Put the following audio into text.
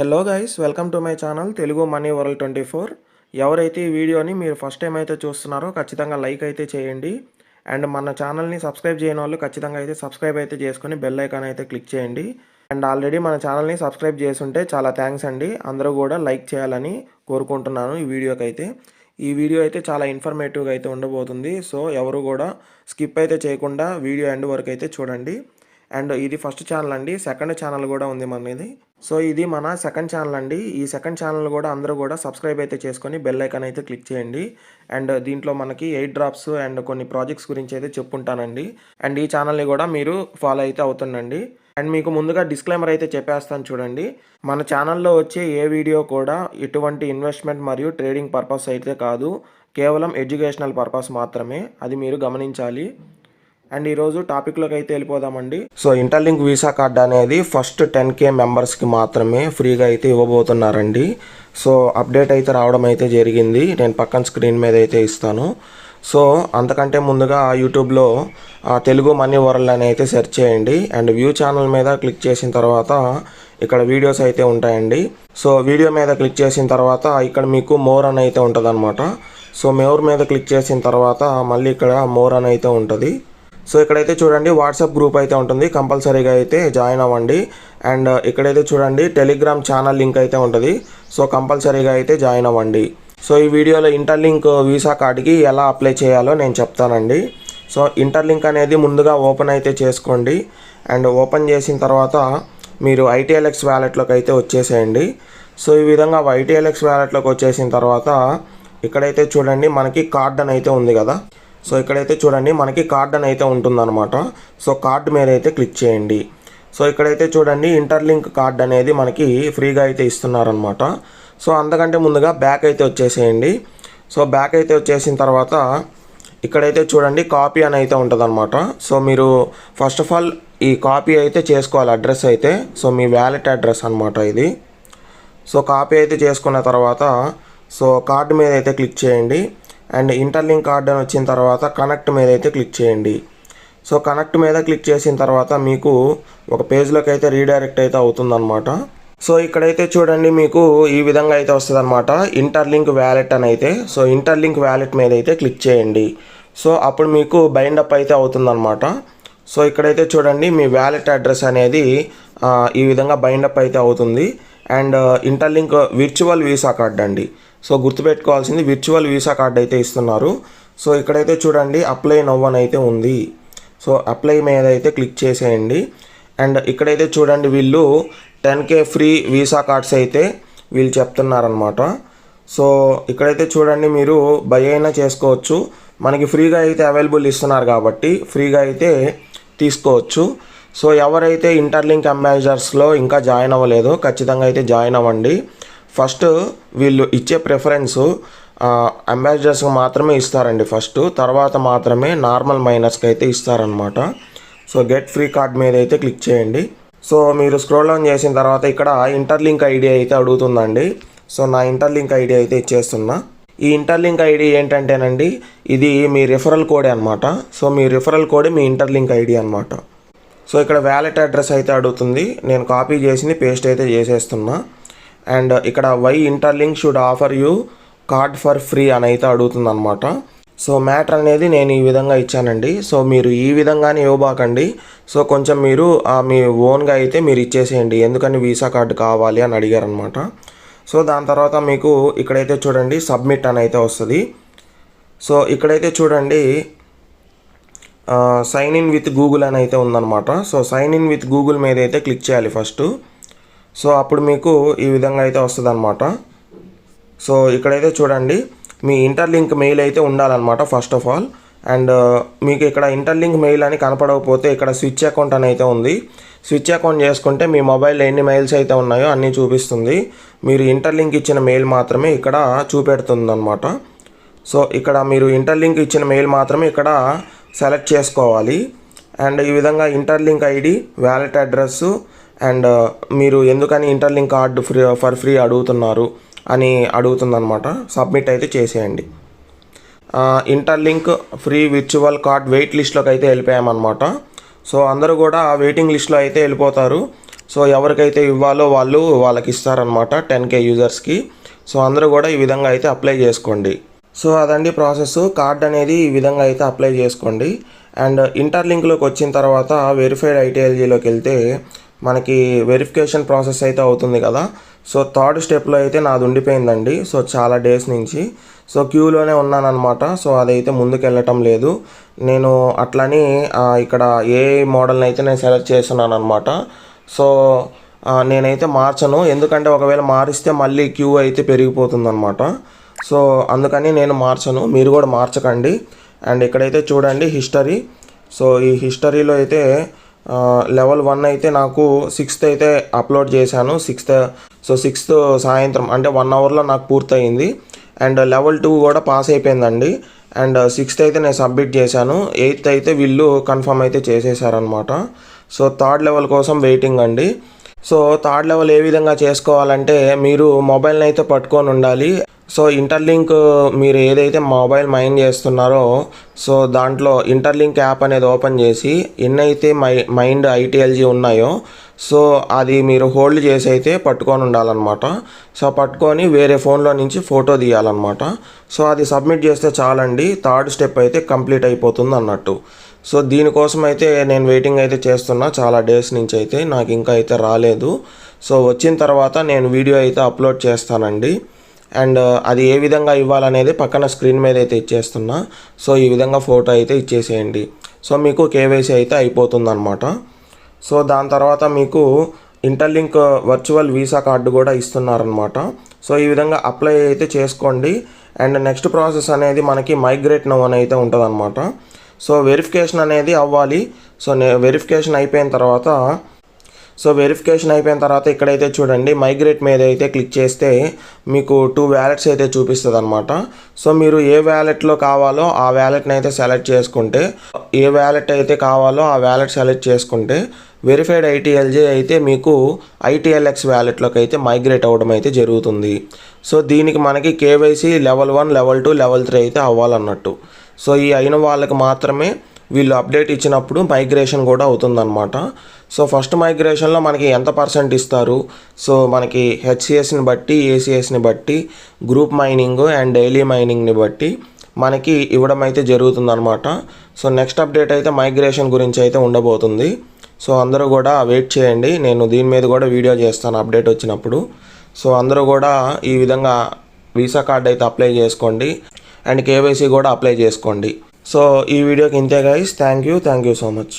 Hello guys, welcome to my channel Telugu money world 24. ఎవరైతే ఈ వీడియోని మీరు ఫస్ట్ టైం అయితే చూస్తున్నారో ఖచ్చితంగా లైక్ అయితే చేయండి. అండ్ మన ఛానల్ని సబ్స్క్రైబ్ చేయని వాళ్ళు ఖచ్చితంగా అయితే సబ్స్క్రైబ్ అయితే చేసుకొని బెల్ ఐకాన్ అయితే క్లిక్ చేయండి. అండ్ ఆల్రెడీ మన ఛానల్ని సబ్స్క్రైబ్ చేసుంటే చాలా థ్యాంక్స్ అండి. అందరూ కూడా లైక్ చేయాలని కోరుకుంటున్నాను ఈ వీడియోకి అయితే. ఈ వీడియో అయితే చాలా ఇన్ఫర్మేటివ్గా అయితే ఉండబోతుంది. సో ఎవరు కూడా స్కిప్ అయితే చేయకుండా వీడియో ఎండ్ వరకు అయితే చూడండి. అండ్ ఇది ఫస్ట్ ఛానల్ అండి. సెకండ్ ఛానల్ కూడా ఉంది మనది. సో ఇది మన సెకండ్ ఛానల్ అండి. ఈ సెకండ్ ఛానల్ కూడా అందరూ కూడా సబ్స్క్రైబ్ అయితే చేసుకొని బెల్ ఐకాన్ అయితే క్లిక్ చేయండి. అండ్ దీంట్లో మనకి 8 డ్రాప్స్ అండ్ కొన్ని ప్రాజెక్ట్స్ గురించి అయితే చెప్పుకుంటానండి. అండ్ ఈ ఛానల్ని కూడా మీరు ఫాలో అయితే అవుతుండండి. అండ్ మీకు ముందుగా డిస్క్లైమర్ అయితే చెప్పేస్తాను చూడండి. మన ఛానల్లో వచ్చే ఏ వీడియో కూడా ఎటువంటి ఇన్వెస్ట్మెంట్ మరియు ట్రేడింగ్ పర్పస్ అయితే కాదు, కేవలం ఎడ్యుకేషనల్ పర్పస్ మాత్రమే. అది మీరు గమనించాలి. అండ్ ఈరోజు టాపిక్లోకి అయితే వెళ్ళిపోదామండి. సో ఇంటర్లింక్ వీసా కార్డ్ అనేది ఫస్ట్ 10K మెంబర్స్కి మాత్రమే ఫ్రీగా అయితే ఇవ్వబోతున్నారండి. సో అప్డేట్ అయితే రావడం అయితే జరిగింది. నేను పక్కన స్క్రీన్ మీద అయితే ఇస్తాను. సో అంతకంటే ముందుగా యూట్యూబ్లో తెలుగు మనీ వరల్డ్ అని అయితే సెర్చ్ చేయండి. అండ్ వ్యూ ఛానల్ మీద క్లిక్ చేసిన తర్వాత ఇక్కడ వీడియోస్ అయితే ఉంటాయండి. సో వీడియో మీద క్లిక్ చేసిన తర్వాత ఇక్కడ మీకు మోర్ అని అయితే ఉంటుంది అనమాట. సో మోర్ మీద క్లిక్ చేసిన తర్వాత మళ్ళీ ఇక్కడ మోర్ అని అయితే ఉంటుంది. సో ఇక్కడైతే చూడండి వాట్సాప్ గ్రూప్ అయితే ఉంటుంది, కంపల్సరీగా అయితే జాయిన్ అవ్వండి. అండ్ ఇక్కడైతే చూడండి టెలిగ్రామ్ ఛానల్ లింక్ అయితే ఉంటుంది. సో కంపల్సరీగా అయితే జాయిన్ అవ్వండి. సో ఈ వీడియోలో ఇంటర్లింక్ వీసా కార్డ్కి ఎలా అప్లై చేయాలో నేను చెప్తానండి. సో ఇంటర్లింక్ అనేది ముందుగా ఓపెన్ అయితే చేసుకోండి. అండ్ ఓపెన్ చేసిన తర్వాత మీరు ITLX వ్యాలెట్లోకి అయితే వచ్చేసేయండి. సో ఈ విధంగా ITLX వ్యాలెట్లోకి వచ్చేసిన తర్వాత ఇక్కడైతే చూడండి మనకి కార్డ్ అని అయితే ఉంది కదా. సో ఇక్కడైతే చూడండి మనకి కార్డ్ అని అయితే ఉంటుందన్నమాట. సో కార్డ్ మీద అయితే క్లిక్ చేయండి. సో ఇక్కడైతే చూడండి ఇంటర్లింక్ కార్డ్ అనేది మనకి ఫ్రీగా అయితే ఇస్తున్నారనమాట. సో అంతకంటే ముందుగా బ్యాక్ అయితే వచ్చేసేయండి. సో బ్యాక్ అయితే వచ్చేసిన తర్వాత ఇక్కడైతే చూడండి కాపీ అని అయితే ఉంటుందన్నమాట. సో మీరు ఫస్ట్ ఆఫ్ ఆల్ ఈ కాపీ అయితే చేసుకోవాలి అడ్రస్ అయితే. సో మీ వ్యాలెట్ అడ్రస్ అనమాట ఇది. సో కాపీ అయితే చేసుకున్న తర్వాత సో కార్డు మీద అయితే క్లిక్ చేయండి. అండ్ ఇంటర్లింక్ కార్డ్ అని వచ్చిన తర్వాత కనెక్ట్ మీద అయితే క్లిక్ చేయండి. సో కనెక్ట్ మీద క్లిక్ చేసిన తర్వాత మీకు ఒక పేజ్లోకి అయితే రీడైరెక్ట్ అయితే అవుతుందన్నమాట. సో ఇక్కడైతే చూడండి మీకు ఈ విధంగా అయితే వస్తుంది అనమాట ఇంటర్లింక్ వ్యాలెట్ అని అయితే. సో ఇంటర్లింక్ వ్యాలెట్ మీద అయితే క్లిక్ చేయండి. సో అప్పుడు మీకు బైండప్ అయితే అవుతుందన్నమాట. సో ఇక్కడైతే చూడండి మీ వ్యాలెట్ అడ్రస్ అనేది ఈ విధంగా బైండప్ అయితే అవుతుంది. And interlink virtual visa card అండి. సో గుర్తుపెట్టుకోవాల్సింది విర్చువల్ వీసా కార్డ్ అయితే ఇస్తున్నారు. సో ఇక్కడైతే చూడండి అప్లై నౌ అని అయితే ఉంది. సో అప్లై మీద అయితే క్లిక్ చేసేయండి. అండ్ ఇక్కడైతే చూడండి వీళ్ళు 10K ఫ్రీ వీసా కార్డ్స్ అయితే వీళ్ళు చెప్తున్నారనమాట. సో ఇక్కడైతే చూడండి మీరు బై అయినా చేసుకోవచ్చు. మనకి ఫ్రీగా అయితే అవైలబుల్ ఇస్తున్నారు కాబట్టి ఫ్రీగా అయితే తీసుకోవచ్చు. సో ఎవరైతే ఇంటర్లింక్ అంబాసిడర్స్లో ఇంకా జాయిన్ అవ్వలేదో ఖచ్చితంగా అయితే జాయిన్ అవ్వండి. ఫస్ట్ వీళ్ళు ఇచ్చే ప్రిఫరెన్స్ అంబాసిడర్స్కి మాత్రమే ఇస్తారండి ఫస్ట్. తర్వాత మాత్రమే నార్మల్ మైనర్స్కి అయితే ఇస్తారనమాట. సో గెట్ ఫ్రీ కార్డ్ మీద అయితే క్లిక్ చేయండి. సో మీరు స్క్రోల్ డౌన్ చేసిన తర్వాత ఇక్కడ ఇంటర్లింక్ ఐడి అయితే అడుగుతుందండి. సో నా ఇంటర్లింక్ ఐడి అయితే ఇచ్చేస్తున్నా. ఈ ఇంటర్లింక్ ఐడి ఏంటంటేనండి ఇది మీ రిఫరల్ కోడే అనమాట. సో మీ రిఫరల్ కోడే మీ ఇంటర్లింక్ ఐడి అనమాట. సో ఇక్కడ వ్యాలెట్ అడ్రస్ అయితే అడుగుతుంది. నేను కాపీ చేసింది పేస్ట్ అయితే చేసేస్తున్నా. అండ్ ఇక్కడ why interlink should offer you card for free అని అయితే అడుగుతుంది అనమాట. సో మ్యాటర్ అనేది నేను ఈ విధంగా ఇచ్చానండి. సో మీరు ఈ విధంగానే ఇవ్వబాకండి. సో కొంచెం మీరు మీ ఓన్గా అయితే మీరు ఇచ్చేసేయండి. ఎందుకని వీసా కార్డు కావాలి అని అడిగారనమాట. సో దాని తర్వాత మీకు ఇక్కడైతే చూడండి సబ్మిట్ అని అయితే వస్తుంది. సో ఇక్కడైతే చూడండి సైన్ ఇన్ విత్ గూగుల్ అని అయితే ఉందన్నమాట. So sign in with Google మీద అయితే క్లిక్ చేయాలి ఫస్ట్. సో అప్పుడు మీకు ఈ విధంగా అయితే వస్తుంది అనమాట. సో ఇక్కడైతే చూడండి మీ ఇంటర్లింక్ మెయిల్ అయితే ఉండాలన్నమాట ఫస్ట్ ఆఫ్ ఆల్. అండ్ మీకు ఇక్కడ ఇంటర్లింక్ మెయిల్ అని కనపడకపోతే ఇక్కడ స్విచ్ అకౌంట్ అని అయితే ఉంది. స్విచ్ అకౌంట్ చేసుకుంటే మీ మొబైల్లో ఎన్ని మెయిల్స్ అయితే ఉన్నాయో అన్నీ చూపిస్తుంది. మీరు ఇంటర్లింక్ ఇచ్చిన మెయిల్ మాత్రమే ఇక్కడ చూపెడుతుంది అనమాట. సో ఇక్కడ మీరు ఇంటర్లింక్ ఇచ్చిన మెయిల్ మాత్రమే ఇక్కడ సెలెక్ట్ చేసుకోవాలి. అండ్ ఈ విధంగా interlink ID, wallet address and మీరు ఎందుకని ఇంటర్లింక్ కార్డు ఫర్ ఫ్రీ అడుగుతున్నారు అని అడుగుతుందన్నమాట. సబ్మిట్ అయితే చేసేయండి. Interlink free virtual card wait లిస్ట్లోకి అయితే వెళ్ళిపోయామన్నమాట. సో అందరూ కూడా వెయిటింగ్ లిస్ట్లో అయితే వెళ్ళిపోతారు. సో ఎవరికైతే ఇవ్వాలో వాళ్ళకి ఇస్తారనమాట 10K యూజర్స్కి. సో అందరూ కూడా ఈ విధంగా అయితే అప్లై చేసుకోండి. సో అదండి ప్రాసెస్. కార్డ్ అనేది ఈ విధంగా అయితే అప్లై చేసుకోండి. అండ్ ఇంటర్లింక్లోకి వచ్చిన తర్వాత వెరిఫైడ్ ఐటీఎల్జీలోకి వెళ్తే మనకి వెరిఫికేషన్ ప్రాసెస్ అయితే అవుతుంది కదా. సో థర్డ్ స్టెప్లో అయితే నాది ఉండిపోయిందండి. సో చాలా డేస్ నుంచి సో క్యూలోనే ఉన్నానన్నమాట. సో అదైతే ముందుకు వెళ్ళటం లేదు. నేను అట్లని ఇక్కడ ఏ మోడల్ని అయితే నేను సెలెక్ట్ చేస్తున్నాను అనమాట. సో నేనైతే మార్చను, ఎందుకంటే ఒకవేళ మారిస్తే మళ్ళీ క్యూ అయితే పెరిగిపోతుంది అనమాట. సో అందుకని నేను మార్చను, మీరు కూడా మార్చకండి. అండ్ ఇక్కడైతే చూడండి హిస్టరీ. సో ఈ హిస్టరీలో అయితే లెవెల్ 1 అయితే నాకు 6th అయితే అప్లోడ్ చేశాను. 6th సాయంత్రం అంటే 1 అవర్లో నాకు పూర్తయింది. అండ్ లెవెల్ 2 కూడా పాస్ అయిపోయిందండి. అండ్ 6th అయితే నేను సబ్మిట్ చేశాను. 8th అయితే వీళ్ళు కన్ఫర్మ్ అయితే చేసేసారనమాట. సో థర్డ్ లెవెల్ కోసం వెయిటింగ్ అండి. సో థర్డ్ లెవెల్ ఏ విధంగా చేసుకోవాలంటే మీరు మొబైల్ని అయితే పట్టుకొని ఉండాలి. సో ఇంటర్లింక్ మీరు ఏదైతే మొబైల్ మైండ్ చేస్తున్నారో సో దాంట్లో ఇంటర్లింక్ యాప్ అనేది ఓపెన్ చేసి ఎన్నైతే మైండ్ ఐటీఎల్జీ ఉన్నాయో సో అది మీరు హోల్డ్ చేసి అయితే పట్టుకొని ఉండాలన్నమాట. సో పట్టుకొని వేరే ఫోన్లో నుంచి ఫోటో తీయాలన్నమాట. సో అది సబ్మిట్ చేస్తే చాలండి, థర్డ్ స్టెప్ అయితే కంప్లీట్ అయిపోతుంది అన్నట్టు. సో దీనికోసం అయితే నేను వెయిటింగ్ అయితే చేస్తున్నా చాలా డేస్ నుంచి అయితే, నాకు ఇంకా అయితే రాలేదు. సో వచ్చిన తర్వాత నేను వీడియో అయితే అప్లోడ్ చేస్తానండి. అండ్ అది ఏ విధంగా ఇవ్వాలనేది పక్కన స్క్రీన్ మీద అయితే ఇచ్చేస్తున్నా. సో ఈ విధంగా ఫోటో అయితే ఇచ్చేసేయండి. సో మీకు కేవైసీ అయితే అయిపోతుంది అనమాట. సో దాని తర్వాత మీకు ఇంటర్లింక్ వర్చువల్ వీసా కార్డు కూడా ఇస్తున్నారనమాట. సో ఈ విధంగా అప్లై అయితే చేసుకోండి. అండ్ నెక్స్ట్ ప్రాసెస్ అనేది మనకి మైగ్రేట్ నౌ అని అయితే ఉంటుంది అనమాట. సో వెరిఫికేషన్ అనేది అవ్వాలి. సో వెరిఫికేషన్ అయిపోయిన తర్వాత ఇక్కడైతే చూడండి మైగ్రేట్ మీద అయితే క్లిక్ చేస్తే మీకు 2 వ్యాలెట్స్ అయితే చూపిస్తుంది అనమాట. సో మీరు ఏ వ్యాలెట్లో కావాలో ఆ వ్యాలెట్ని అయితే సెలెక్ట్ చేసుకుంటే, ఏ వ్యాలెట్ అయితే కావాలో ఆ వ్యాలెట్ సెలెక్ట్ చేసుకుంటే వెరిఫైడ్ ఐటీఎల్జీ అయితే మీకు ఐటీఎల్ఎక్స్ వ్యాలెట్లోకి అయితే మైగ్రేట్ అవ్వడం అయితే జరుగుతుంది. సో దీనికి మనకి కేవైసీ లెవెల్ 1, లెవెల్ 2, లెవెల్ 3 అయితే అవ్వాలన్నట్టు. సో ఈ అయిన వాళ్ళకి మాత్రమే వీళ్ళు అప్డేట్ ఇచ్చినప్పుడు మైగ్రేషన్ కూడా అవుతుందన్నమాట. సో ఫస్ట్ మైగ్రేషన్లో మనకి ఎంత % ఇస్తారు, సో మనకి హెచ్సిఎస్ని బట్టి, ఏసిఎస్ని బట్టి, గ్రూప్ మైనింగ్ అండ్ డైలీ మైనింగ్ని బట్టి మనకి ఇవ్వడం అయితే జరుగుతుందన్నమాట. సో నెక్స్ట్ అప్డేట్ అయితే మైగ్రేషన్ గురించి అయితే ఉండబోతుంది. సో అందరూ కూడా వెయిట్ చేయండి, నేను దీని మీద కూడా వీడియో చేస్తాను అప్డేట్ వచ్చినప్పుడు. సో అందరూ కూడా ఈ విధంగా వీసా కార్డ్ అయితే అప్లై చేసుకోండి అండ్ కేవైసీ కూడా అప్లై చేసుకోండి. సో ఈ వీడియోకి ఇంతే guys, thank you so much.